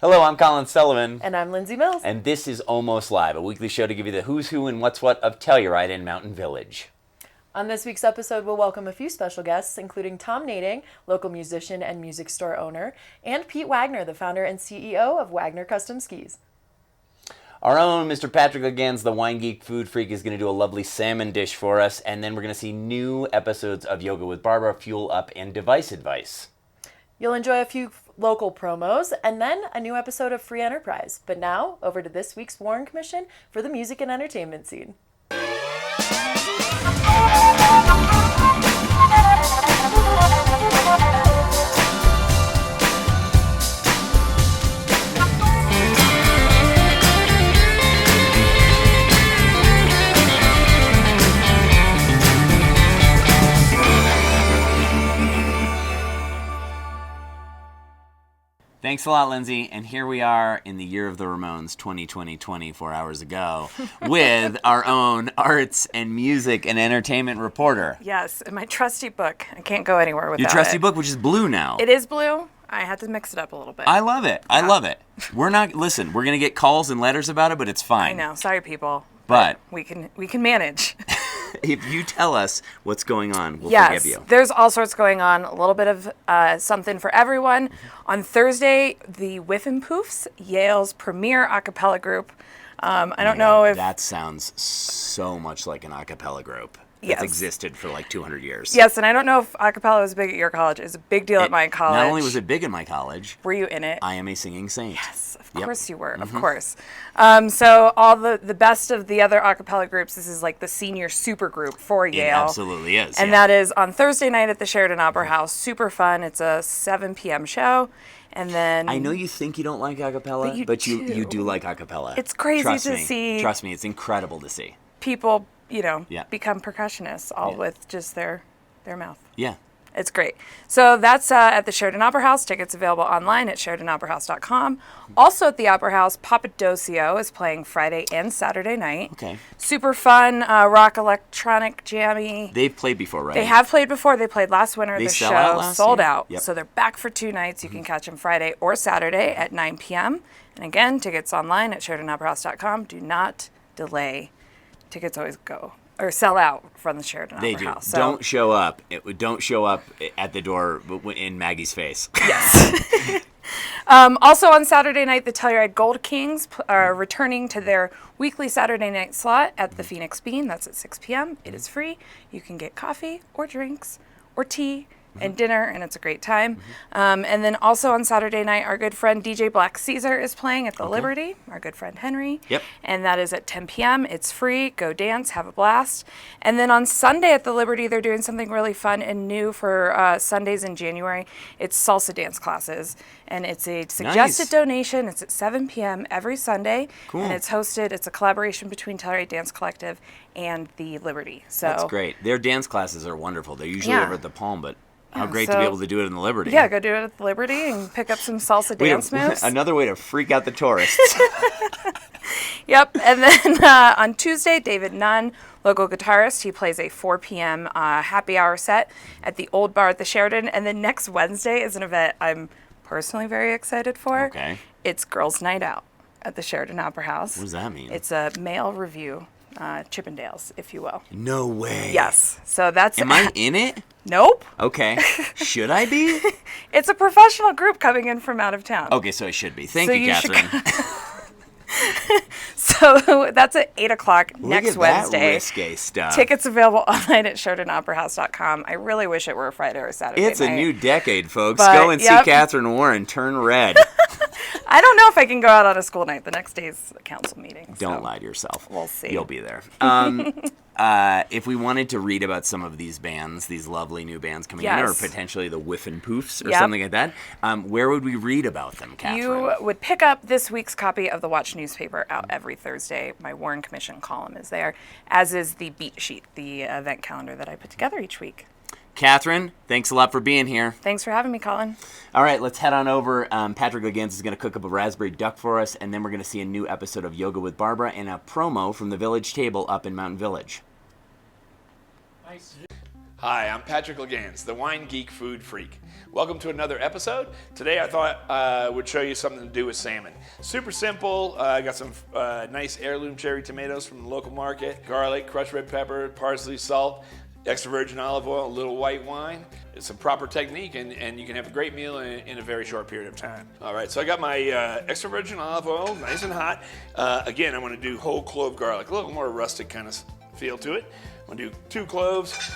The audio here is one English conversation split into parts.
Hello, I'm Colin Sullivan. And I'm Lindsay Mills. And this is Almost Live, a weekly show to give you the who's who and what's what of Telluride and Mountain Village. On this week's episode, we'll welcome a few special guests, including Tom Nading, local musician and music store owner, and Pete Wagner, the founder and CEO of Wagner Custom Skis. Our own Mr. Patrick Legans, the wine geek food freak, is going to do a lovely salmon dish for us, and then we're going to see new episodes of Yoga with Barbara, Fuel Up, and Device Advice. You'll enjoy a few local promos, and then a new episode of Free Enterprise. But now, over to this week's Warren Commission for the music and entertainment scene. Thanks a lot, Lindsay. And here we are in the year of the Ramones, 2020, 24 hours ago, with our own arts and music and entertainment reporter. Yes, and my trusty book. I can't go anywhere without it. Your trusty book, which is blue now. It is blue. I had to mix it up a little bit. I love it. I love it. We're going to get calls and letters about it, but it's fine. I know. Sorry, people. But we can manage. If you tell us what's going on, we'll forgive you. Yes, there's all sorts going on. A little bit of something for everyone. On Thursday, the Whiffin' Poofs, Yale's premier a cappella group. I don't know if... That sounds so much like an a cappella group. That's existed for like 200 years. Yes, and I don't know if a cappella was big at your college. It's a big deal at my college. Not only was it big at my college. Were you in it? I am a singing saint. Yes, of course you were. Of course. So all the best of the other a cappella groups, this is like the senior super group for Yale. It absolutely is. And that is on Thursday night at the Sheridan Opera House. Super fun. It's a 7 p.m. show. And then... I know you think you don't like a cappella, but you do like a cappella. It's crazy to see... Trust me, it's incredible to see. People... become percussionists all with just their mouth. Yeah. It's great. So that's at the Sheridan Opera House. Tickets available online at SheridanOperaHouse.com. Also at the Opera House, Papadosio is playing Friday and Saturday night. Okay. Super fun, rock, electronic, jammy. They've played before, right? They have played before. They played last winter. They The sell show out last sold year? out. Yep. So they're back for 2 nights. You can catch them Friday or Saturday at 9 p.m. And again, tickets online at SheridanOperaHouse.com. Do not delay. Tickets always go. Or sell out from the Sheridan Opera House. So. Don't show up. Don't show up at the door in Maggie's face. Yes. Also on Saturday night, the Telluride Gold Kings are returning to their weekly Saturday night slot at the Phoenix Bean. That's at 6 p.m. It is free. You can get coffee or drinks or tea and dinner, and it's a great time. And then also on Saturday night, our good friend DJ Black Caesar is playing at the Liberty, our good friend Henry. Yep. And that is at 10 p.m. It's free. Go dance, have a blast. And then on Sunday at the Liberty, they're doing something really fun and new for Sundays in January. It's salsa dance classes, and it's a suggested donation. It's at 7 p.m. every Sunday. Cool. And it's a collaboration between Telluride Dance Collective and the Liberty. So that's great. Their dance classes are wonderful. They're usually over at the Palm, but how great to be able to do it in the Liberty. Yeah, go do it at the Liberty and pick up some salsa dance moves. Another way to freak out the tourists. Yep. And then on Tuesday, David Nunn, local guitarist, he plays a 4 p.m. Happy hour set at the Old Bar at the Sheridan. And then next Wednesday is an event I'm personally very excited for. Okay. It's Girls' Night Out at the Sheridan Opera House. What does that mean? It's a male review. Chippendales, if you will. No way. Yes. So that's... Am I in it? Nope. Okay. Should I be? It's a professional group coming in from out of town. Okay, so I should be. Thank you, Catherine. So that's at 8 o'clock next Look at Wednesday. That risque stuff. Tickets available online at SheridanOperaHouse.com. I really wish it were a Friday or a Saturday It's night. a new decade, folks. But, go and see Catherine Warren turn red. I don't know if I can go out on a school night. The next day's a council meeting. Don't lie to yourself. We'll see. You'll be there. If we wanted to read about some of these bands, these lovely new bands coming in, or potentially the Whiffin' Poofs or something like that, where would we read about them, Catherine? You would pick up this week's copy of the Watch newspaper out every Thursday. My Warren Commission column is there, as is the beat sheet, the event calendar that I put together each week. Catherine, thanks a lot for being here. Thanks for having me, Colin. All right, let's head on over. Patrick Legans is going to cook up a raspberry duck for us, and then we're going to see a new episode of Yoga with Barbara and a promo from the Village Table up in Mountain Village. Hi, I'm Patrick Legans, the wine geek food freak. Welcome to another episode. Today I thought I would show you something to do with salmon. Super simple. I got some nice heirloom cherry tomatoes from the local market, garlic, crushed red pepper, parsley, salt, extra virgin olive oil, a little white wine. It's a proper technique, and you can have a great meal in a very short period of time. All right, so I got my extra virgin olive oil, nice and hot. Again, I want to do whole clove garlic, a little more rustic kind of feel to it. I'm going to do 2 cloves.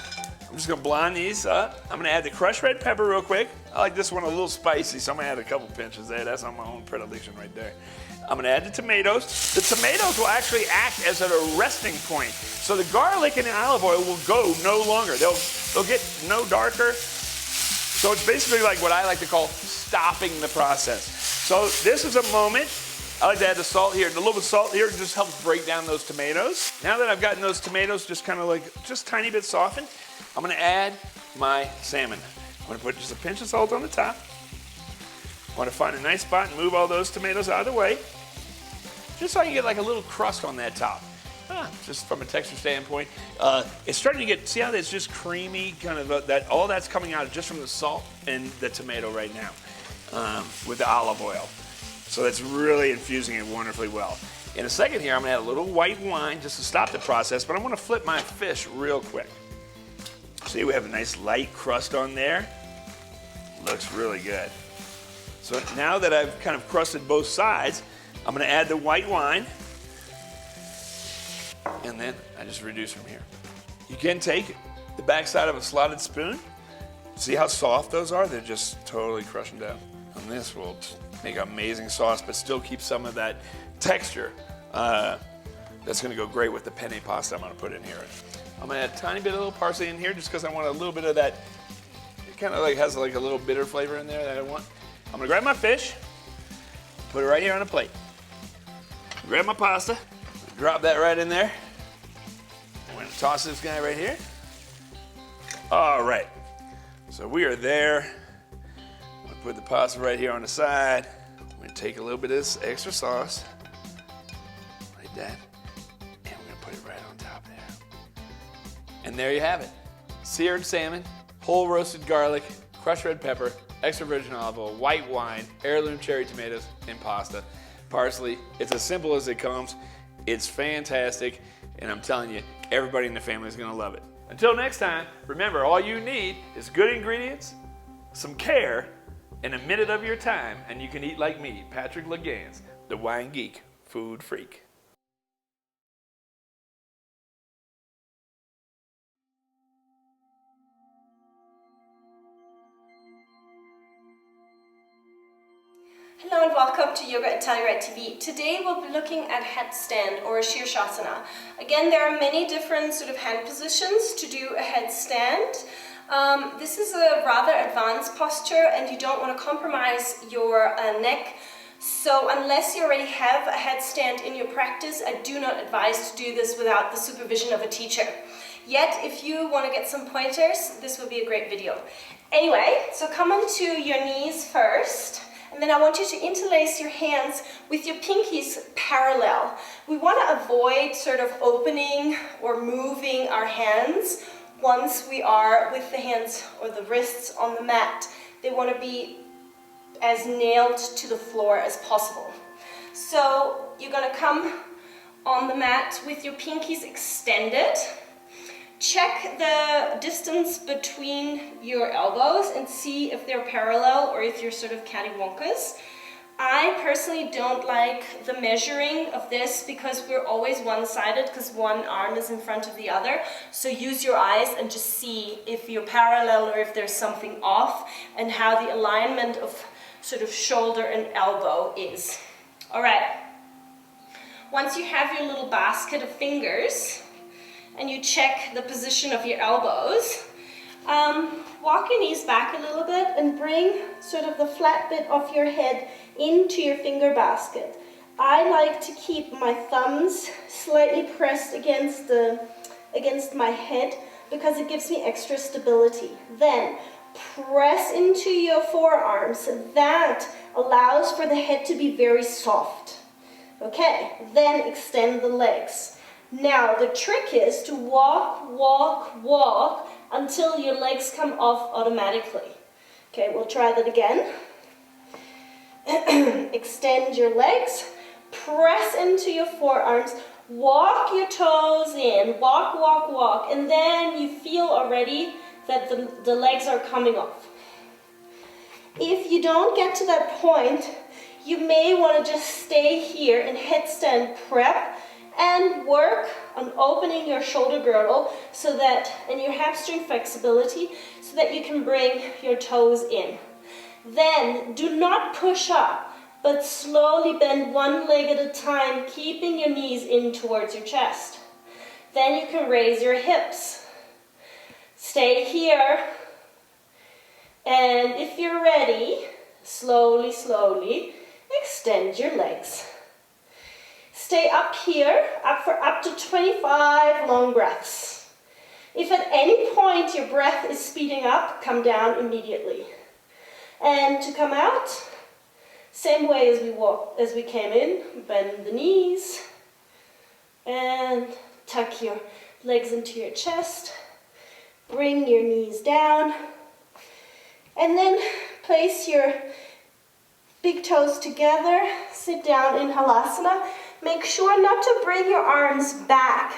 I'm just gonna blend these up. I'm gonna add the crushed red pepper real quick. I like this one a little spicy, so I'm gonna add a couple pinches there. That's on my own predilection right there. I'm gonna add the tomatoes. The tomatoes will actually act as an arresting point. So the garlic and the olive oil will go no longer. They'll get no darker. So it's basically like what I like to call stopping the process. So this is a moment. I like to add the salt here. The little bit of salt here just helps break down those tomatoes. Now that I've gotten those tomatoes just kind of like, just tiny bit softened, I'm gonna add my salmon. I'm gonna put just a pinch of salt on the top. I wanna find a nice spot and move all those tomatoes out of the way, just so I can get like a little crust on that top. Just from a texture standpoint. It's starting to get, see how it's just creamy, kind of that, all that's coming out just from the salt and the tomato right now with the olive oil. So that's really infusing it wonderfully well. In a second here, I'm gonna add a little white wine just to stop the process, but I'm gonna flip my fish real quick. See, we have a nice light crust on there. Looks really good. So now that I've kind of crusted both sides, I'm gonna add the white wine, and then I just reduce from here. You can take the backside of a slotted spoon. See how soft those are? They're just totally crushing down. And this will make an amazing sauce, but still keep some of that texture. That's gonna go great with the penne pasta I'm gonna put in here. I'm gonna add a tiny bit of little parsley in here just because I want a little bit of that, it kind of like has like a little bitter flavor in there that I want. I'm gonna grab my fish, put it right here on a plate. Grab my pasta, drop that right in there. I'm gonna toss this guy right here. All right, so we are there. I'm gonna put the pasta right here on the side. I'm gonna take a little bit of this extra sauce, like that, and we're gonna put it right on top there. And there you have it. Seared salmon, whole roasted garlic, crushed red pepper, extra virgin olive oil, white wine, heirloom cherry tomatoes, and pasta. Parsley. It's as simple as it comes. It's fantastic, and I'm telling you, everybody in the family is gonna love it. Until next time, remember, all you need is good ingredients, some care, and a minute of your time, and you can eat like me, Patrick Legans, the wine geek food freak. Hello and welcome to Yoga and Telluride TV. Today we'll be looking at headstand or a Shirshasana. Again, there are many different sort of hand positions to do a headstand. This is a rather advanced posture and you don't want to compromise your neck. So unless you already have a headstand in your practice, I do not advise to do this without the supervision of a teacher. Yet, if you want to get some pointers, this will be a great video. Anyway, so come onto your knees first. And then I want you to interlace your hands with your pinkies parallel. We want to avoid sort of opening or moving our hands once we are with the hands or the wrists on the mat. They want to be as nailed to the floor as possible. So you're going to come on the mat with your pinkies extended. Check the distance between your elbows and see if they're parallel or if you're sort of cattywampus. I personally don't like the measuring of this because we're always one-sided because one arm is in front of the other. So use your eyes and just see if you're parallel or if there's something off and how the alignment of sort of shoulder and elbow is. All right. Once you have your little basket of fingers, and you check the position of your elbows, walk your knees back a little bit and bring sort of the flat bit of your head into your finger basket. I like to keep my thumbs slightly pressed against my head because it gives me extra stability. Then press into your forearms. That allows for the head to be very soft. Okay, then extend the legs. Now, the trick is to walk, walk, walk until your legs come off automatically. Okay, we'll try that again. Extend your legs, press into your forearms, walk your toes in, walk, walk, walk, and then you feel already that the legs are coming off. If you don't get to that point, you may want to just stay here in headstand prep and work on opening your shoulder girdle so that, and your hamstring flexibility, so that you can bring your toes in. Then do not push up, but slowly bend one leg at a time, keeping your knees in towards your chest. Then you can raise your hips. Stay here, and if you're ready, slowly, slowly extend your legs. Stay up here, up for up to 25 long breaths. If at any point your breath is speeding up, come down immediately. And to come out, same way as we came in, bend the knees and tuck your legs into your chest. Bring your knees down and then place your big toes together. Sit down in Halasana. Make sure not to bring your arms back,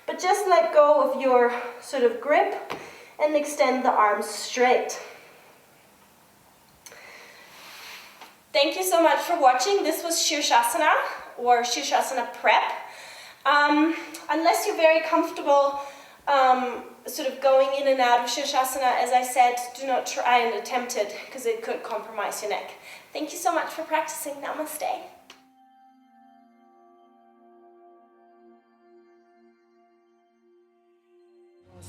but just let go of your sort of grip and extend the arms straight. Thank you so much for watching. This was Shirshasana or Shirshasana Prep. Unless you're very comfortable sort of going in and out of Shirshasana, as I said, do not try and attempt it because it could compromise your neck. Thank you so much for practicing. Namaste.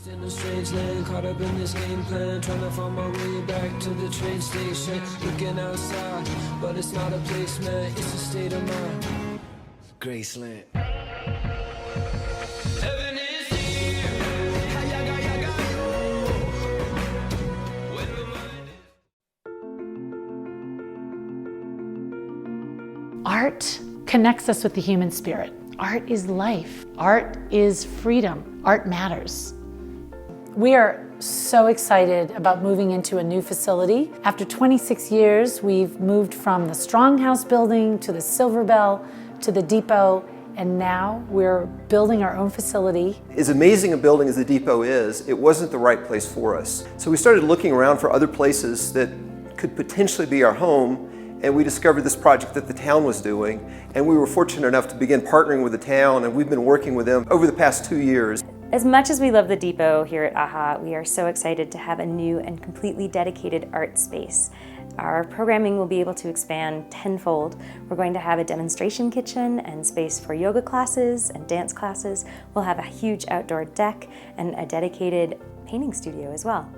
In a strange land, caught up in this game plan, trying to find my way back to the train station. Looking outside, but it's not a placement, it's a state of mind. Graceland. Heaven is here. When my mind is... Art connects us with the human spirit. Art is life. Art is freedom. Art matters. We are so excited about moving into a new facility. After 26 years, we've moved from the Stronghouse building to the Silver Bell to the Depot, and now we're building our own facility. As amazing a building as the Depot is, it wasn't the right place for us. So we started looking around for other places that could potentially be our home, and we discovered this project that the town was doing, and we were fortunate enough to begin partnering with the town, and we've been working with them over the past 2 years. As much as we love the Depot here at AHA, we are so excited to have a new and completely dedicated art space. Our programming will be able to expand tenfold. We're going to have a demonstration kitchen and space for yoga classes and dance classes. We'll have a huge outdoor deck and a dedicated painting studio as well.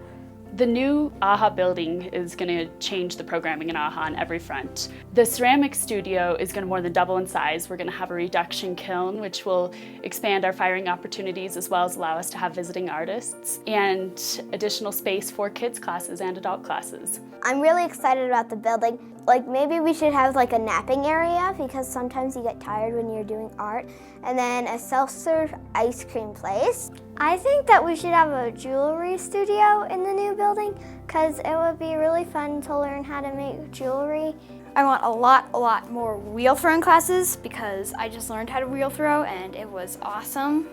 The new AHA building is going to change the programming in AHA on every front. The ceramic studio is going to more than double in size. We're going to have a reduction kiln, which will expand our firing opportunities as well as allow us to have visiting artists, and additional space for kids classes and adult classes. I'm really excited about the building. Like, maybe we should have like a napping area, because sometimes you get tired when you're doing art, and then a self-serve ice cream place. I think that we should have a jewelry studio in the new building, because it would be really fun to learn how to make jewelry. I want a lot more wheel throwing classes, because I just learned how to wheel throw and it was awesome.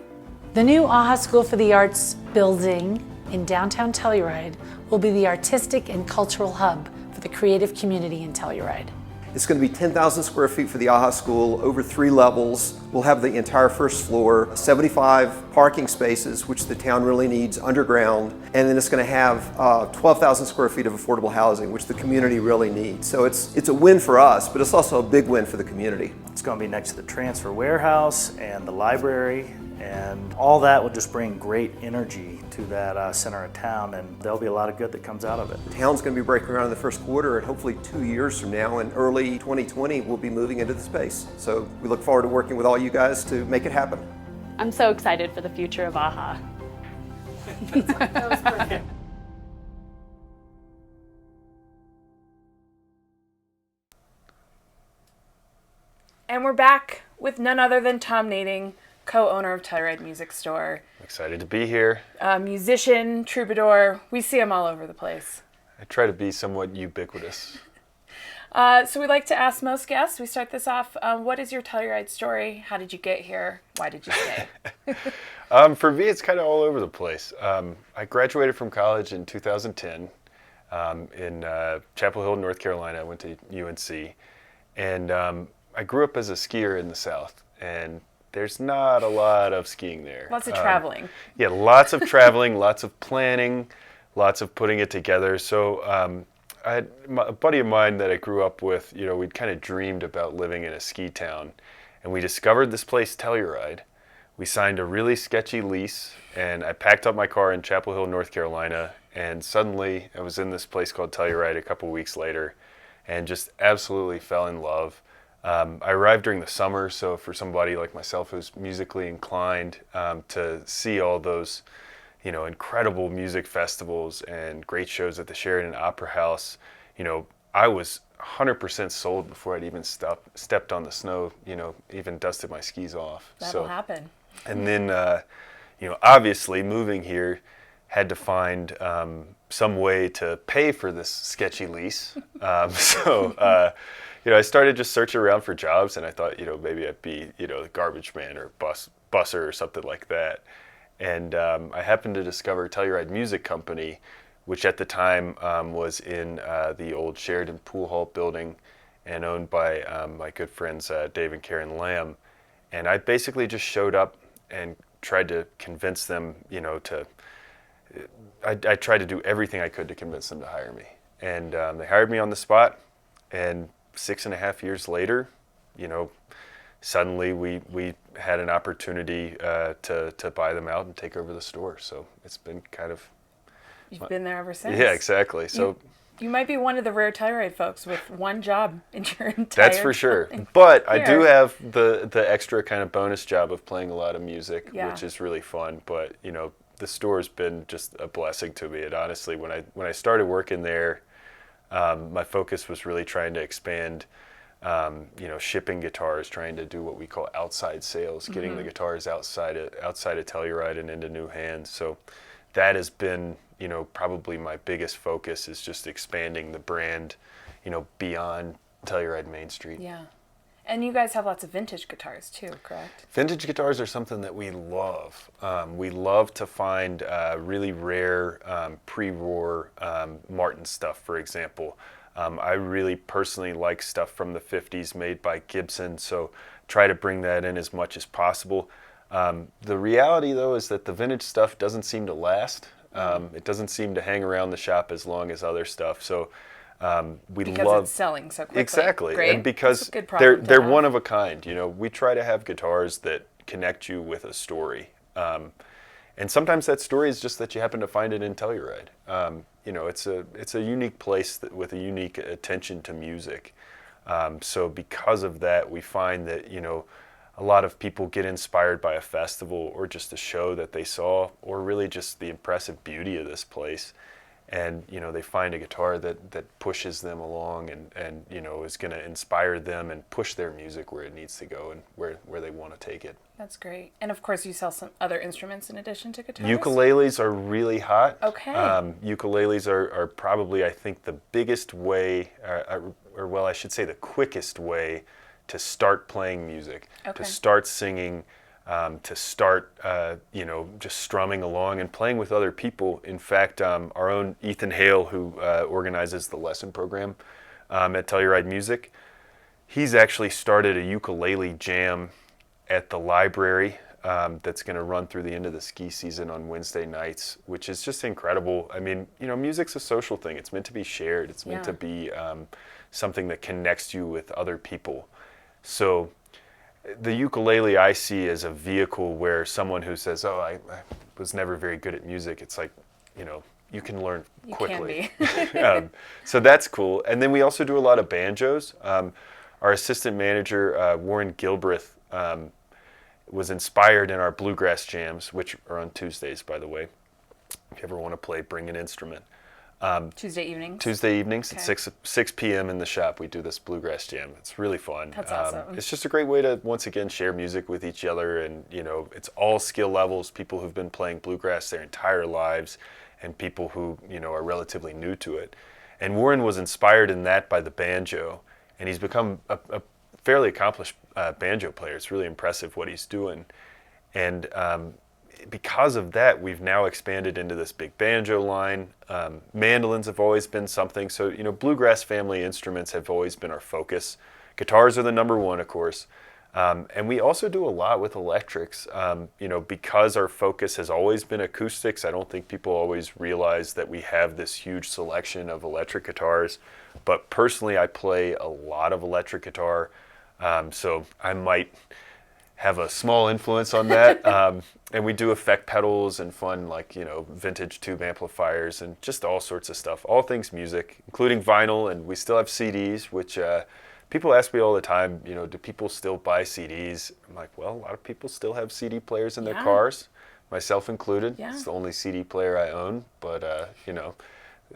The new AHA School for the Arts building in downtown Telluride will be the artistic and cultural hub for the creative community in Telluride. It's going to be 10,000 square feet for the AHA School, over 3 levels. We'll have the entire first floor, 75 parking spaces, which the town really needs underground, and then it's going to have 12,000 square feet of affordable housing, which the community really needs. So it's a win for us, but it's also a big win for the community. It's going to be next to the transfer warehouse and the library, and all that will just bring great energy to that center of town, and there'll be a lot of good that comes out of it. The town's going to be breaking ground in the first quarter, and hopefully 2 years from now, in early 2020, we'll be moving into the space. So we look forward to working with all you guys to make it happen. I'm so excited for the future of AHA. That was perfect. And we're back with none other than Tom Nading, co-owner of Telluride Music Store. Excited to be here. Musician, troubadour, we see him all over the place. I try to be somewhat ubiquitous. So we like to ask most guests, we start this off, what is your Telluride story? How did you get here? Why did you stay? For me, it's kind of all over the place. I graduated from college in 2010 in Chapel Hill, North Carolina. I went to UNC. And I grew up as a skier in the South. And there's not a lot of skiing there. Lots of traveling. Yeah, lots of traveling, lots of planning, lots of putting it together. So I had a buddy of mine that I grew up with, we'd kind of dreamed about living in a ski town. And we discovered this place, Telluride. We signed a really sketchy lease, and I packed up my car in Chapel Hill, North Carolina, and suddenly I was in this place called Telluride a couple weeks later and just absolutely fell in love. I arrived during the summer, so for somebody like myself who's musically inclined, to see all those incredible music festivals and great shows at the Sheridan Opera House, I was 100% sold before I'd even stepped on the snow, even dusted my skis off. That'll happen. And then, obviously moving here, had to find some way to pay for this sketchy lease. So I started just searching around for jobs, and I thought, maybe I'd be, a garbage man or busser or something like that. And I happened to discover Telluride Music Company, which at the time was in the old Sheridan Pool Hall building and owned by my good friends Dave and Karen Lamb. And I basically just showed up and tried to convince them, I tried to do everything I could to convince them to hire me. And they hired me on the spot, and 6.5 years later, suddenly we had an opportunity to buy them out and take over the store. So it's been kind of... You've been there ever since. Yeah, exactly. So you might be one of the rare Telluride folks with one job in your entire... That's for sure. But I do have the extra kind of bonus job of playing a lot of music, which is really fun. But, the store's been just a blessing to me. And honestly, when I started working there, my focus was really trying to expand, shipping guitars, trying to do what we call outside sales, getting the guitars outside of Telluride and into new hands. So that has been, probably my biggest focus, is just expanding the brand, beyond Telluride Main Street. Yeah. And you guys have lots of vintage guitars too, correct? Vintage guitars are something that we love. We love to find really rare pre-war Martin stuff, for example. I really personally like stuff from the 50s made by Gibson, so try to bring that in as much as possible. The reality, though, is that the vintage stuff doesn't seem to last. It doesn't seem to hang around the shop as long as other stuff. So because it's selling so quickly. Exactly. Great. And because they're one of a kind. We try to have guitars that connect you with a story. And sometimes that story is just that you happen to find it in Telluride. It's a unique place with a unique attention to music. So because of that, we find that, a lot of people get inspired by a festival or just a show that they saw, or really just the impressive beauty of this place. And, they find a guitar that pushes them along and is going to inspire them and push their music where it needs to go and where they want to take it. That's great. And of course, you sell some other instruments in addition to guitars? Ukuleles are really hot. Okay. Ukuleles are probably, I think, the biggest way, or I should say the quickest way to start playing music, to start singing, to start, just strumming along and playing with other people. In fact, our own Ethan Hale, who organizes the lesson program at Telluride Music, he's actually started a ukulele jam at the library that's going to run through the end of the ski season on Wednesday nights, which is just incredible. I mean, music's a social thing. It's meant to be shared. It's meant to be something that connects you with other people. So the ukulele I see as a vehicle where someone who says, I was never very good at music, it's like, you can learn quickly. You can be. So that's cool. And then we also do a lot of banjos. Our assistant manager, Warren Gilbreth, was inspired in our bluegrass jams, which are on Tuesdays, by the way. If you ever want to play, bring an instrument. Tuesday evenings? Tuesday evenings Okay. at 6 p.m. in the shop. We do this bluegrass jam. It's really fun. That's awesome. It's just a great way to, once again, share music with each other. And, it's all skill levels, people who've been playing bluegrass their entire lives and people who, are relatively new to it. And Warren was inspired in that by the banjo. And he's become a fairly accomplished banjo player. It's really impressive what he's doing. And because of that, we've now expanded into this big banjo line. Mandolins have always been something. So, bluegrass family instruments have always been our focus. Guitars are the number one, of course. And we also do a lot with electrics. Because our focus has always been acoustics, I don't think people always realize that we have this huge selection of electric guitars. But personally, I play a lot of electric guitar. So I might have a small influence on that. And we do effect pedals and fun, vintage tube amplifiers and just all sorts of stuff. All things music, including vinyl, and we still have CDs, which people ask me all the time, do people still buy CDs? I'm like, well, a lot of people still have CD players in their cars, myself included. Yeah. It's the only CD player I own, but,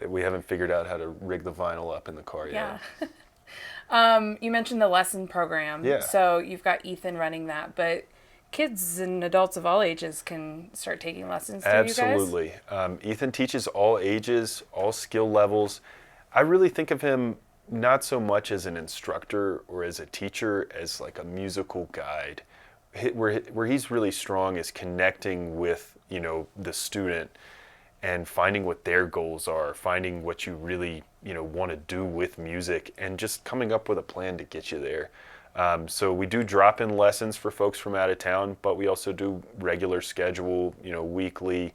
we haven't figured out how to rig the vinyl up in the car yet. You mentioned the lesson program. Yeah. So you've got Ethan running that, but kids and adults of all ages can start taking lessons through you guys? Absolutely. Ethan teaches all ages, all skill levels. I really think of him not so much as an instructor or as a teacher, as like a musical guide. Where he's really strong is connecting with, the student and finding what their goals are, finding what you really, want to do with music, and just coming up with a plan to get you there. So we do drop-in lessons for folks from out of town, but we also do regular schedule, weekly,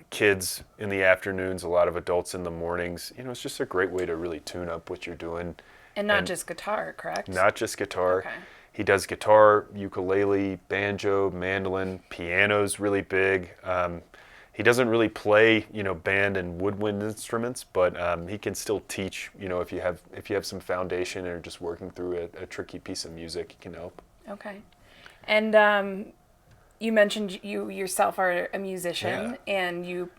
kids in the afternoons, a lot of adults in the mornings. It's just a great way to really tune up what you're doing. And not just guitar, correct? Not just guitar. Okay. He does guitar, ukulele, banjo, mandolin, piano's really big. He doesn't really play, band and woodwind instruments, but he can still teach. If you have some foundation or just working through a tricky piece of music, he can help. Okay. And you mentioned you yourself are a musician, and you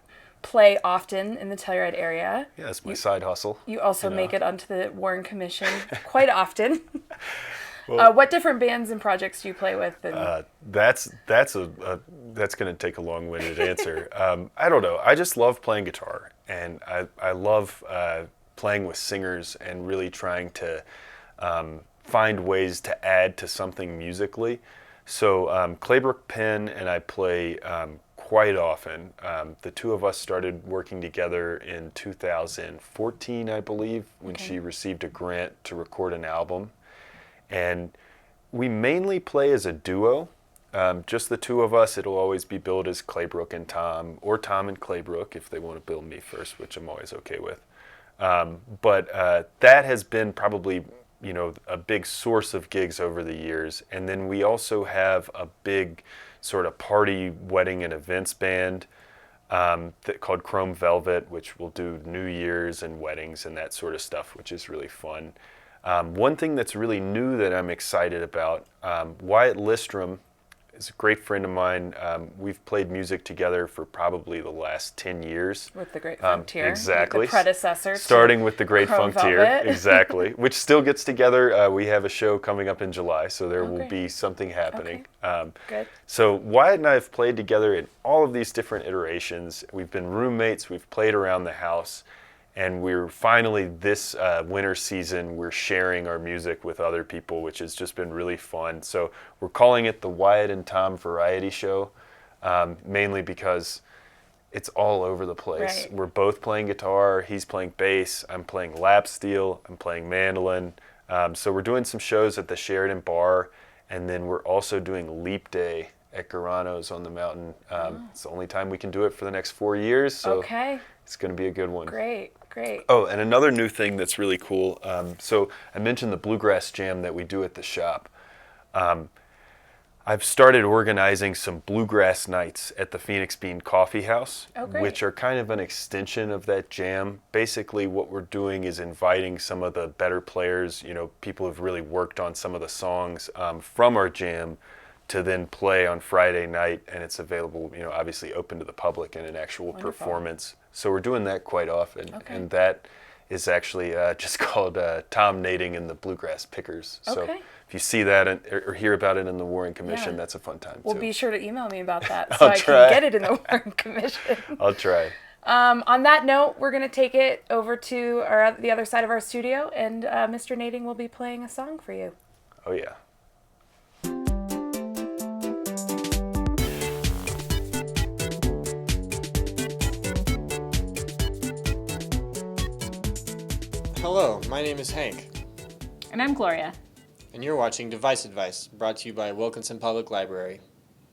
play often in the Telluride area. Yeah, it's my side hustle. You also make it onto the Warren Commission quite often. Well, what different bands and projects do you play with? That's going to take a long-winded answer. I don't know. I just love playing guitar, and I love playing with singers and really trying to find ways to add to something musically. So Claybrook Penn and I play quite often. The two of us started working together in 2014, I believe, when she received a grant to record an album. And we mainly play as a duo, just the two of us. It'll always be billed as Claybrook and Tom, or Tom and Claybrook if they want to bill me first, which I'm always okay with. But that has been probably, a big source of gigs over the years. And then we also have a big sort of party, wedding, and events band called Chrome Velvet, which will do New Year's and weddings and that sort of stuff, which is really fun. One thing that's really new that I'm excited about, Wyatt Listrom is a great friend of mine. We've played music together for probably the last 10 years. With the Great Frontier. Exactly. The predecessor. Starting with the Great Chrome Frontier. Velvet. Exactly. Which still gets together. We have a show coming up in July, so there will be something happening. Okay. Good. So Wyatt and I have played together in all of these different iterations. We've been roommates. We've played around the house. And we're finally, this winter season, we're sharing our music with other people, which has just been really fun. So we're calling it the Wyatt and Tom Variety Show, mainly because it's all over the place. Right. We're both playing guitar, he's playing bass, I'm playing lap steel, I'm playing mandolin. So we're doing some shows at the Sheridan Bar, and then we're also doing Leap Day at Garano's on the mountain. It's the only time we can do it for the next 4 years, so it's going to be a good one. Great. Oh, and another new thing that's really cool. So I mentioned the Bluegrass Jam that we do at the shop. I've started organizing some bluegrass nights at the Phoenix Bean Coffee House, which are kind of an extension of that jam. Basically, what we're doing is inviting some of the better players, people who've really worked on some of the songs from our jam, to then play on Friday night, and it's available, obviously open to the public in an actual performance. So we're doing that quite often, and that is actually just called Tom Nading and the Bluegrass Pickers. So if you see that or hear about it in the Warren Commission, that's a fun time Well, too. be sure to email me about that so I can get it in the Warren Commission. I'll try. On that note, we're going to take it over to the other side of our studio, and Mr. Nading will be playing a song for you. Oh, yeah. Hello, my name is Hank. And I'm Gloria. And you're watching Device Advice, brought to you by Wilkinson Public Library.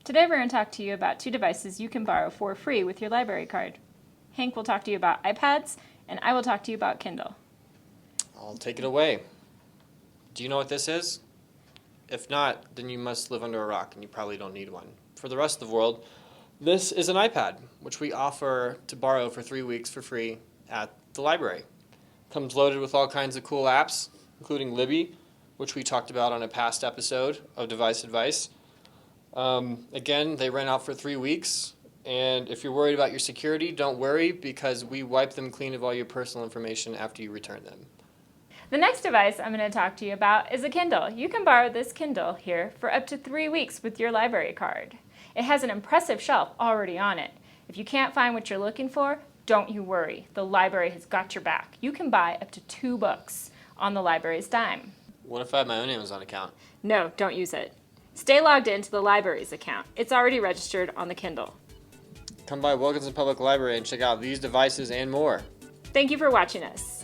Today we're going to talk to you about 2 devices you can borrow for free with your library card. Hank will talk to you about iPads, and I will talk to you about Kindle. I'll take it away. Do you know what this is? If not, then you must live under a rock, and you probably don't need one. For the rest of the world, this is an iPad, which we offer to borrow for 3 weeks for free at the library. Comes loaded with all kinds of cool apps, including Libby, which we talked about on a past episode of Device Advice. Again, they rent out for 3 weeks, and if you're worried about your security, don't worry, because we wipe them clean of all your personal information after you return them. The next device I'm going to talk to you about is a Kindle. You can borrow this Kindle here for up to 3 weeks with your library card. It has an impressive shelf already on it. If you can't find what you're looking for, don't you worry. The library has got your back. You can buy up to 2 books on the library's dime. What if I have my own Amazon account? No, don't use it. Stay logged into the library's account. It's already registered on the Kindle. Come by Wilkinson Public Library and check out these devices and more. Thank you for watching us.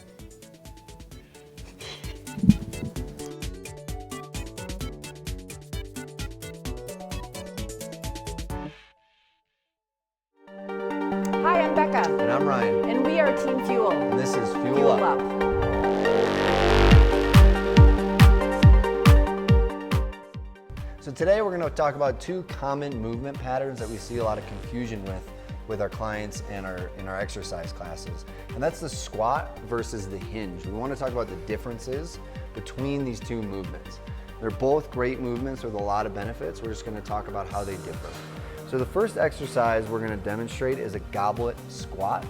Hi, I'm Becca. And I'm Ryan. And we are Team Fuel. And this is Fuel Up. So today we're going to talk about 2 common movement patterns that we see a lot of confusion with our clients and in our exercise classes. And that's the squat versus the hinge. We want to talk about the differences between these 2 movements. They're both great movements with a lot of benefits. We're just going to talk about how they differ. So the first exercise we're going to demonstrate is a goblet squat.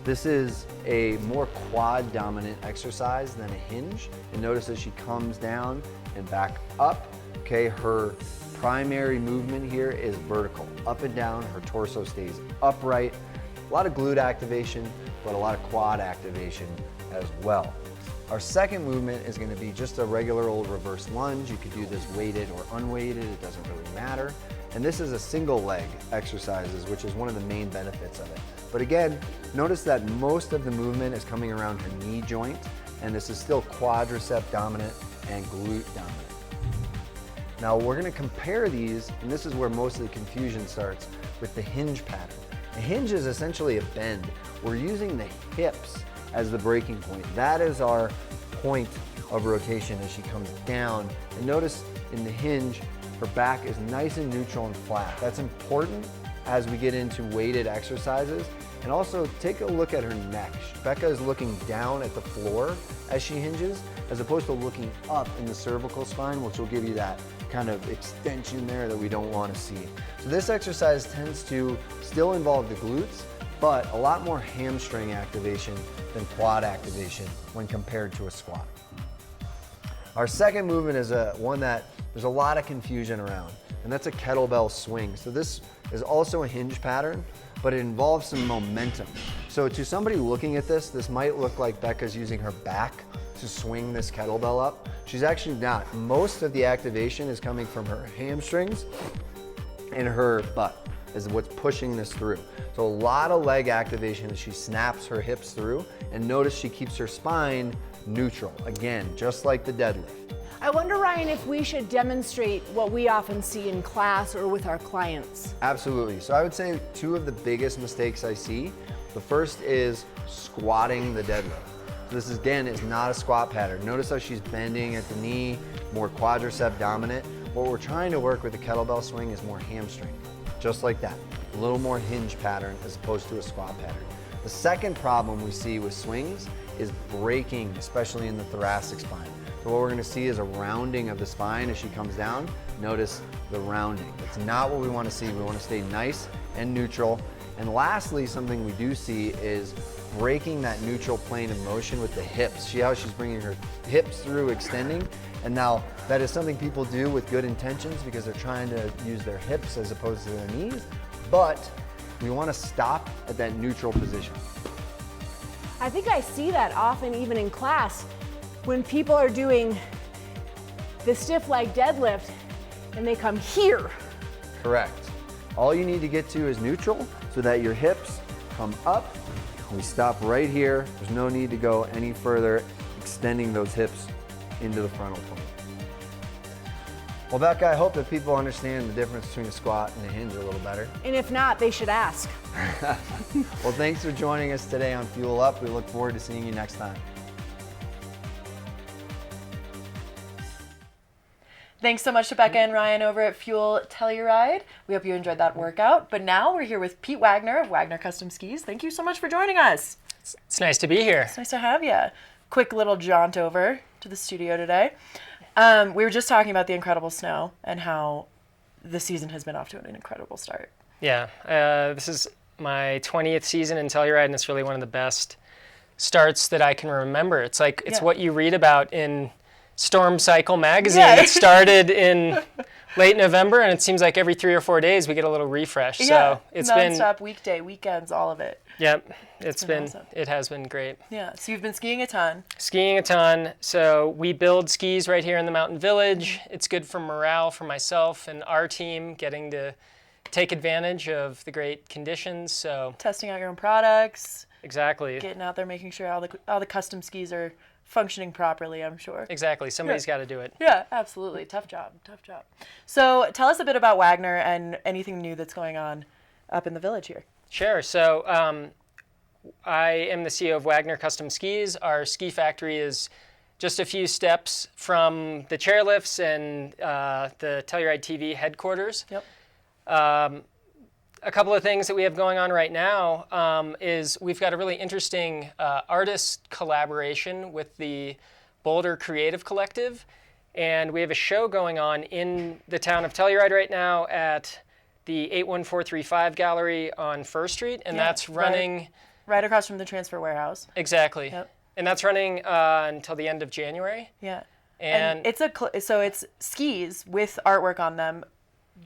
This is a more quad dominant exercise than a hinge. And notice as she comes down and back up, okay, her primary movement here is vertical, up and down. Her torso stays upright. A lot of glute activation, but a lot of quad activation as well. Our second movement is going to be just a regular old reverse lunge. You could do this weighted or unweighted, it doesn't really matter. And this is a single leg exercises, which is one of the main benefits of it. But again, notice that most of the movement is coming around her knee joint, and this is still quadricep dominant and glute dominant. Now we're going to compare these, and this is where most of the confusion starts, with the hinge pattern. A hinge is essentially a bend. We're using the hips as the breaking point. That is our point of rotation as she comes down. And notice in the hinge, her back is nice and neutral and flat. That's important as we get into weighted exercises. And also take a look at her neck. Becca is looking down at the floor as she hinges, as opposed to looking up in the cervical spine, which will give you that kind of extension there that we don't want to see. So this exercise tends to still involve the glutes, but a lot more hamstring activation than quad activation when compared to a squat. Our second movement is one that there's a lot of confusion around, and that's a kettlebell swing. So this is also a hinge pattern, but it involves some momentum. So to somebody looking at this might look like Becca's using her back to swing this kettlebell up. She's actually not. Most of the activation is coming from her hamstrings and her butt is what's pushing this through. So a lot of leg activation as she snaps her hips through, and notice she keeps her spine neutral. Again, just like the deadlift. I wonder, Ryan, if we should demonstrate what we often see in class or with our clients. Absolutely. So I would say 2 of the biggest mistakes I see. The first is squatting the deadlift. So this again is not a squat pattern. Notice how she's bending at the knee, more quadricep dominant. What we're trying to work with the kettlebell swing is more hamstring, just like that. A little more hinge pattern as opposed to a squat pattern. The second problem we see with swings is breaking, especially in the thoracic spine. So what we're gonna see is a rounding of the spine as she comes down. Notice the rounding. It's not what we wanna see. We wanna stay nice and neutral. And lastly, something we do see is breaking that neutral plane of motion with the hips. See how she's bringing her hips through, extending? And now that is something people do with good intentions because they're trying to use their hips as opposed to their knees, but we want to stop at that neutral position. I think I see that often even in class when people are doing the stiff leg deadlift and they come here. Correct. All you need to get to is neutral so that your hips come up. We stop right here. There's no need to go any further, extending those hips into the frontal plane. Well, Becca, I hope that people understand the difference between a squat and a hinge a little better. And if not, they should ask. Well, thanks for joining us today on Fuel Up. We look forward to seeing you next time. Thanks so much to Becca and Ryan over at Fuel Telluride. We hope you enjoyed that workout. But now we're here with Pete Wagner of Wagner Custom Skis. Thank you so much for joining us. It's nice to be here. It's nice to have you. Quick little jaunt over to the studio today. We were just talking about the incredible snow and how the season has been off to an incredible start. Yeah, this is my 20th season in Telluride, and it's really one of the best starts that I can remember. It's like, it's what you read about in Storm Cycle magazine. Yeah. It started in late November, and it seems like every 3 or 4 days we get a little refresh. Yeah, So it's non-stop, weekday, weekends, all of it. Yep, it has been great. Yeah, so you've been skiing a ton. Skiing a ton. So we build skis right here in the Mountain Village. It's good for morale for myself and our team, getting to take advantage of the great conditions. So testing out your own products. Exactly. Getting out there, making sure all the custom skis are functioning properly, I'm sure. Exactly. Somebody's got to do it. Yeah, absolutely. Tough job. Tough job. So tell us a bit about Wagner and anything new that's going on up in the village here. Sure. So I am the CEO of Wagner Custom Skis. Our ski factory is just a few steps from the chairlifts and the Telluride TV headquarters. Yep. A couple of things that we have going on right now is we've got a really interesting artist collaboration with the Boulder Creative Collective. And we have a show going on in the town of Telluride right now at the 81435 Gallery on First Street. And that's running... Right across from the transfer warehouse. Exactly. Yep. And that's running until the end of January. Yeah. And it's so it's skis with artwork on them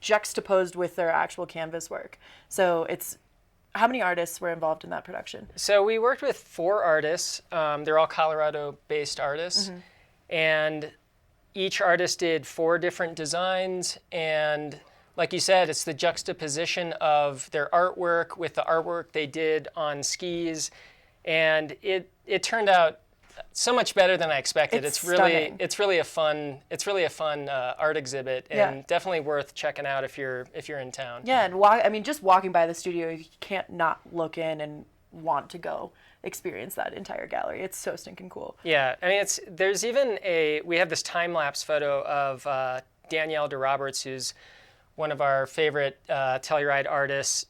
juxtaposed with their actual canvas work. So it's, how many artists were involved in that production? So we worked with 4 artists. They're all Colorado-based artists. Mm-hmm. And each artist did 4 different designs. And like you said, it's the juxtaposition of their artwork with the artwork they did on skis. And it turned out so much better than I expected. It's really a fun art exhibit, and definitely worth checking out if you're in town. Yeah, and just walking by the studio, you can't not look in and want to go experience that entire gallery. It's so stinking cool. Yeah, I mean, we have this time-lapse photo of Danielle DeRoberts, who's one of our favorite Telluride artists,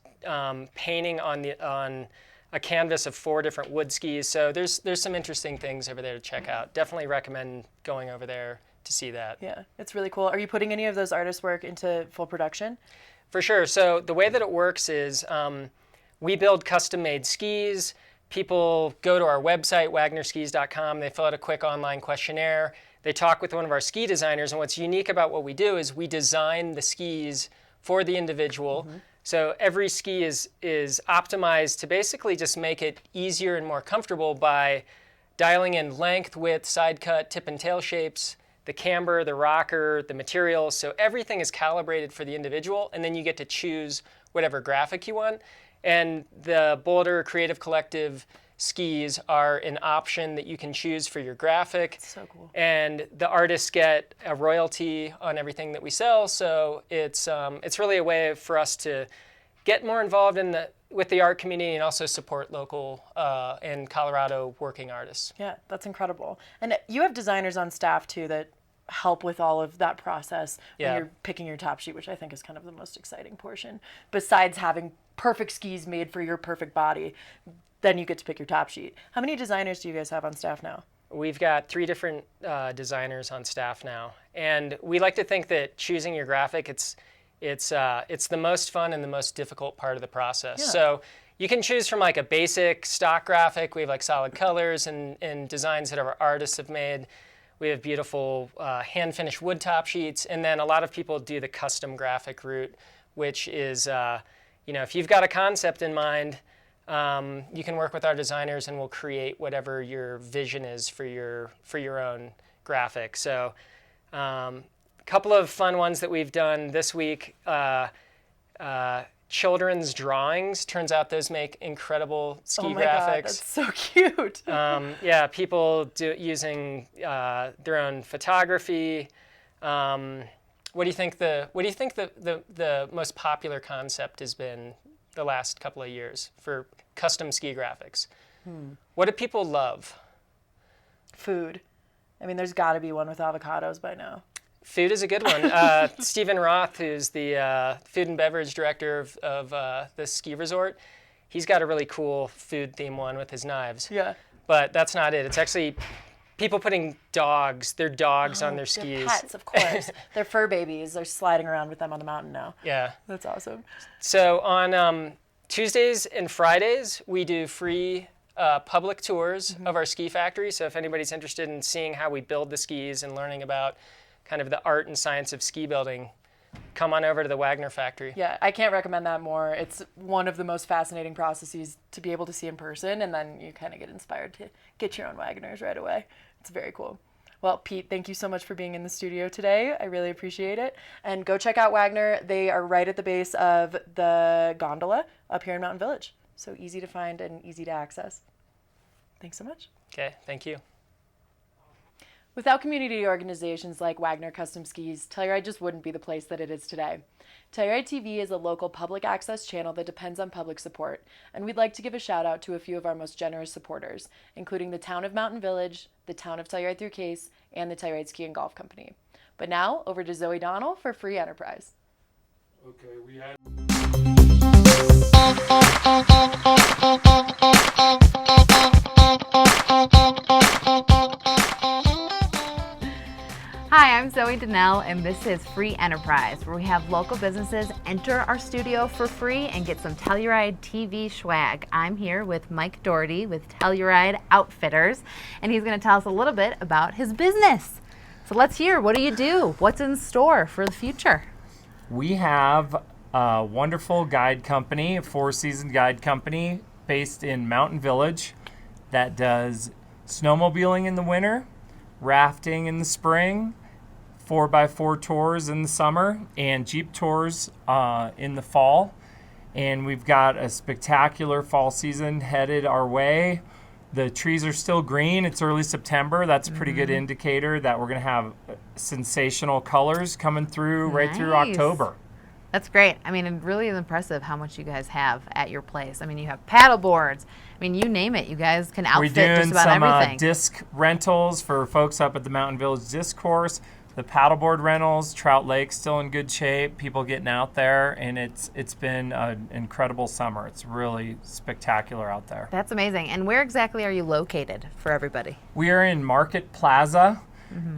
painting on a canvas of 4 different wood skis. So there's some interesting things over there to check out. Definitely recommend going over there to see that. Yeah, it's really cool. Are you putting any of those artists' work into full production? For sure. So the way that it works is we build custom-made skis. People go to our website, wagnerskis.com. They fill out a quick online questionnaire. They talk with one of our ski designers. And what's unique about what we do is we design the skis for the individual. Mm-hmm. So every ski is optimized to basically just make it easier and more comfortable by dialing in length, width, side cut, tip and tail shapes, the camber, the rocker, the materials. So everything is calibrated for the individual, and then you get to choose whatever graphic you want. And the Boulder Creative Collective skis are an option that you can choose for your graphic. That's so cool. And the artists get a royalty on everything that we sell. So it's really a way for us to get more involved with the art community and also support local and Colorado working artists. Yeah, that's incredible. And you have designers on staff too that help with all of that process when you're picking your top sheet, which I think is kind of the most exciting portion. Besides having perfect skis made for your perfect body, then you get to pick your top sheet. How many designers do you guys have on staff now? We've got 3 different designers on staff now, and we like to think that choosing your graphic, it's the most fun and the most difficult part of the process. Yeah. So you can choose from like a basic stock graphic. We have like solid colors and designs that our artists have made. We have beautiful hand-finished wood top sheets, and then a lot of people do the custom graphic route, which is, if you've got a concept in mind, you can work with our designers and we'll create whatever your vision is for your own graphic. So a couple of fun ones that we've done this week. Children's drawings. Turns out those make incredible ski oh my graphics. God, that's so cute. Yeah, people using their own photography. What do you think the most popular concept has been the last couple of years for custom ski graphics? What do people love? Food. I mean, there's got to be one with avocados by now. Food is a good one. Stephen Roth, who's the food and beverage director of the ski resort, he's got a really cool food theme one with his knives. Yeah. But that's not it. It's actually people putting their dogs on their skis. Their pets, of course. Their fur babies. They're sliding around with them on the mountain now. Yeah. That's awesome. So on Tuesdays and Fridays, we do free public tours of our ski factory. So if anybody's interested in seeing how we build the skis and learning about kind of the art and science of ski building, come on over to the Wagner factory. Yeah, I can't recommend that more. It's one of the most fascinating processes to be able to see in person, and then you kind of get inspired to get your own Wagners right away. It's very cool. Well, Pete, thank you so much for being in the studio today. I really appreciate it. And go check out Wagner. They are right at the base of the gondola up here in Mountain Village. So easy to find and easy to access. Thanks so much. Okay, thank you. Without community organizations like Wagner Custom Skis, Telluride just wouldn't be the place that it is today. Telluride TV is a local public access channel that depends on public support, and we'd like to give a shout out to a few of our most generous supporters, including the Town of Mountain Village, the Town of Telluride through Case, and the Telluride Ski and Golf Company. But now, over to Zoe Donnell for Free Enterprise. Okay, we had... Hi, I'm Zoe Donnell, and this is Free Enterprise, where we have local businesses enter our studio for free and get some Telluride TV swag. I'm here with Mike Doherty with Telluride Outfitters, and he's going to tell us a little bit about his business. So let's hear, what do you do? What's in store for the future? We have a wonderful guide company, a 4-season guide company based in Mountain Village that does snowmobiling in the winter, rafting in the spring, 4x4 tours in the summer, and Jeep tours in the fall. And we've got a spectacular fall season headed our way. The trees are still green. It's early September. That's a pretty good indicator that we're going to have sensational colors coming through right through October. That's great. I mean, it really is impressive how much you guys have at your place. I mean, you have paddle boards. I mean, you name it. You guys can outfit just about everything. We're doing some disc rentals for folks up at the Mountain Village Disc Course. The paddleboard rentals, Trout Lake's still in good shape. People getting out there, and it's been an incredible summer. It's really spectacular out there. That's amazing. And where exactly are you located for everybody? We are in Market Plaza,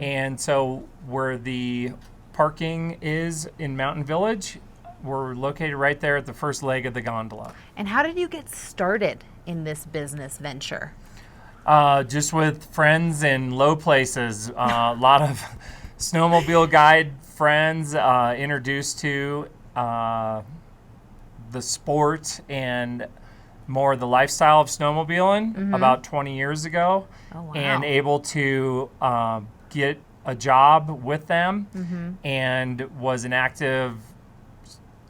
and so where the parking is in Mountain Village, we're located right there at the first leg of the gondola. And how did you get started in this business venture? Just with friends in low places. A lot of snowmobile guide friends introduced to the sport and more the lifestyle of snowmobiling about 20 years ago. Oh, wow. And able to get a job with them and was an active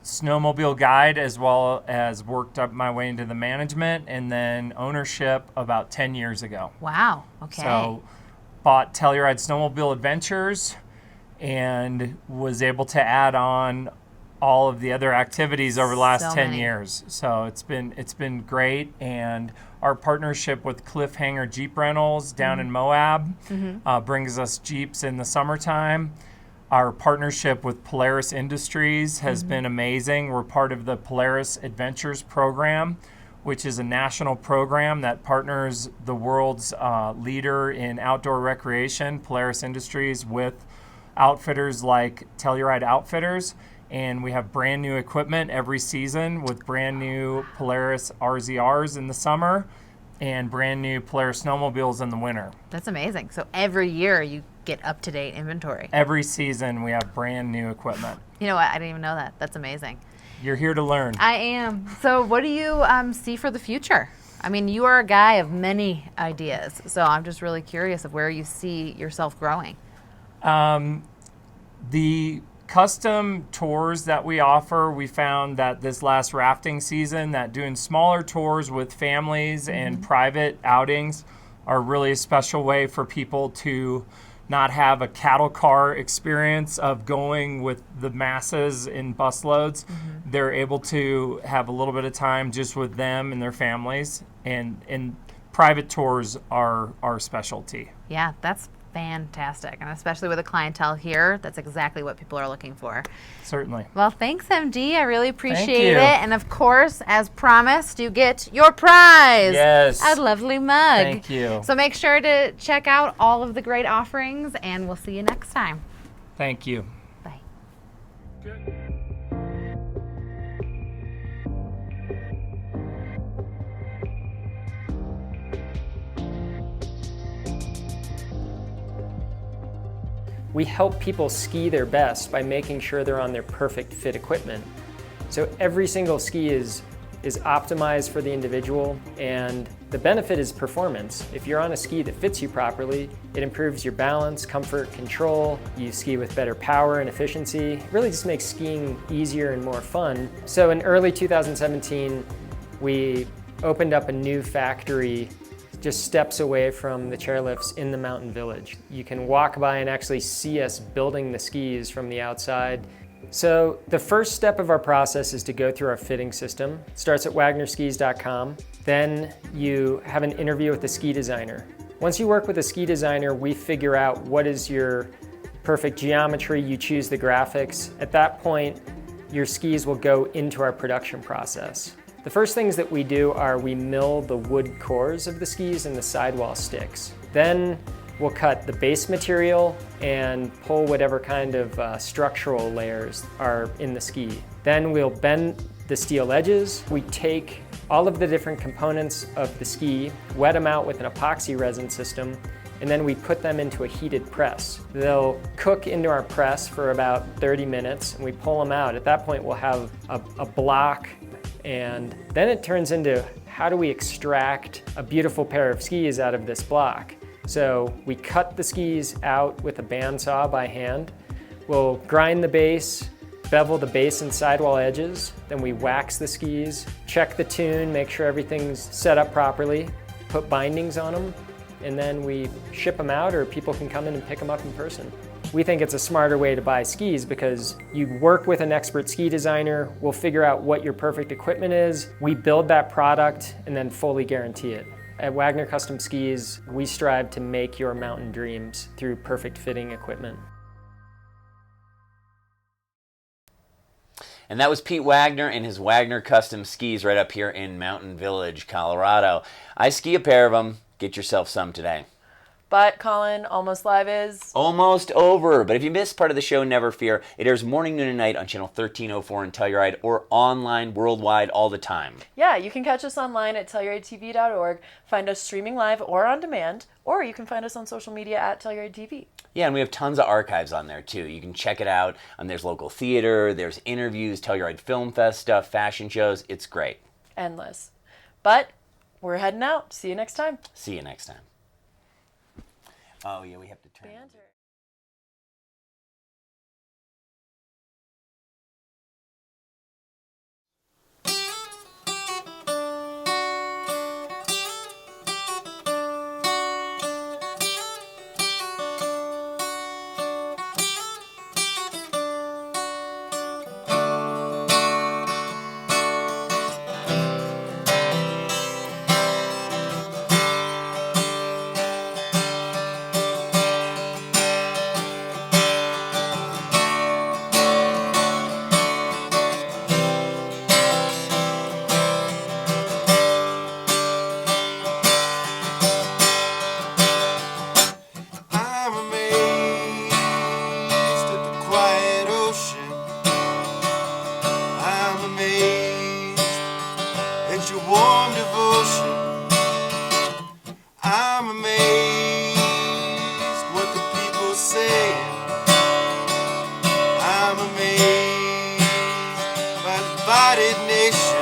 snowmobile guide, as well as worked up my way into the management and then ownership about 10 years ago. Wow, okay. So bought Telluride Snowmobile Adventures and was able to add on all of the other activities over the last 10 years. So it's been great, and our partnership with Cliffhanger Jeep Rentals down in Moab brings us Jeeps in the summertime. Our partnership with Polaris Industries has been amazing. We're part of the Polaris Adventures program, which is a national program that partners the world's leader in outdoor recreation, Polaris Industries, with outfitters like Telluride Outfitters. And we have brand new equipment every season with brand new Polaris RZRs in the summer and brand new Polaris snowmobiles in the winter. That's amazing. So every year you get up-to-date inventory. Every season we have brand new equipment. You know what? I didn't even know that. That's amazing. You're here to learn. I am. So what do you see for the future? I mean, you are a guy of many ideas. So I'm just really curious of where you see yourself growing. The custom tours that we offer, we found that this last rafting season that doing smaller tours with families and private outings are really a special way for people to not have a cattle car experience of going with the masses in busloads. They're able to have a little bit of time just with them and their families, and private tours are our specialty. Yeah, that's fantastic. And especially with a clientele here, that's exactly what people are looking for. Certainly. Well, thanks, MD. I really appreciate you. it. And of course, as promised, you get your prize. Yes. A lovely mug. Thank you. So make sure to check out all of the great offerings, and we'll see you next time. Thank you. Bye. We help people ski their best by making sure they're on their perfect fit equipment. So every single ski is optimized for the individual, and the benefit is performance. If you're on a ski that fits you properly, it improves your balance, comfort, control. You ski with better power and efficiency. It really just makes skiing easier and more fun. So in early 2017, we opened up a new factory just steps away from the chairlifts in the mountain village. You can walk by and actually see us building the skis from the outside. So the first step of our process is to go through our fitting system. It starts at wagnerskis.com. Then you have an interview with the ski designer. Once you work with a ski designer, we figure out what is your perfect geometry. You choose the graphics. At that point, your skis will go into our production process. The first things that we do are we mill the wood cores of the skis and the sidewall sticks. Then we'll cut the base material and pull whatever kind of structural layers are in the ski. Then we'll bend the steel edges. We take all of the different components of the ski, wet them out with an epoxy resin system, and then we put them into a heated press. They'll cook into our press for about 30 minutes, and we pull them out. At that point, we'll have a block, and then it turns into how do we extract a beautiful pair of skis out of this block. So we cut the skis out with a bandsaw by hand. We'll grind the base, bevel the base and sidewall edges, then we wax the skis, check the tune, make sure everything's set up properly, put bindings on them, and then we ship them out, or people can come in and pick them up in person. We think it's a smarter way to buy skis because you work with an expert ski designer, we'll figure out what your perfect equipment is, we build that product, and then fully guarantee it. At Wagner Custom Skis, we strive to make your mountain dreams through perfect fitting equipment. And that was Pete Wagner and his Wagner Custom Skis right up here in Mountain Village, Colorado. I ski a pair of them. Get yourself some today. But Colin, Almost Live is almost over. But if you missed part of the show, never fear. It airs morning, noon, and night on channel 1304 in Telluride, or online worldwide all the time. Yeah, you can catch us online at TellurideTV.org, find us streaming live or on demand, or you can find us on social media at Telluride TV. Yeah, and we have tons of archives on there too. You can check it out. There's local theater, there's interviews, Telluride Film Fest stuff, fashion shows. It's great. Endless. But we're heading out. See you next time. See you next time. Oh, yeah, we have to turn. Banter. face, my divided nation.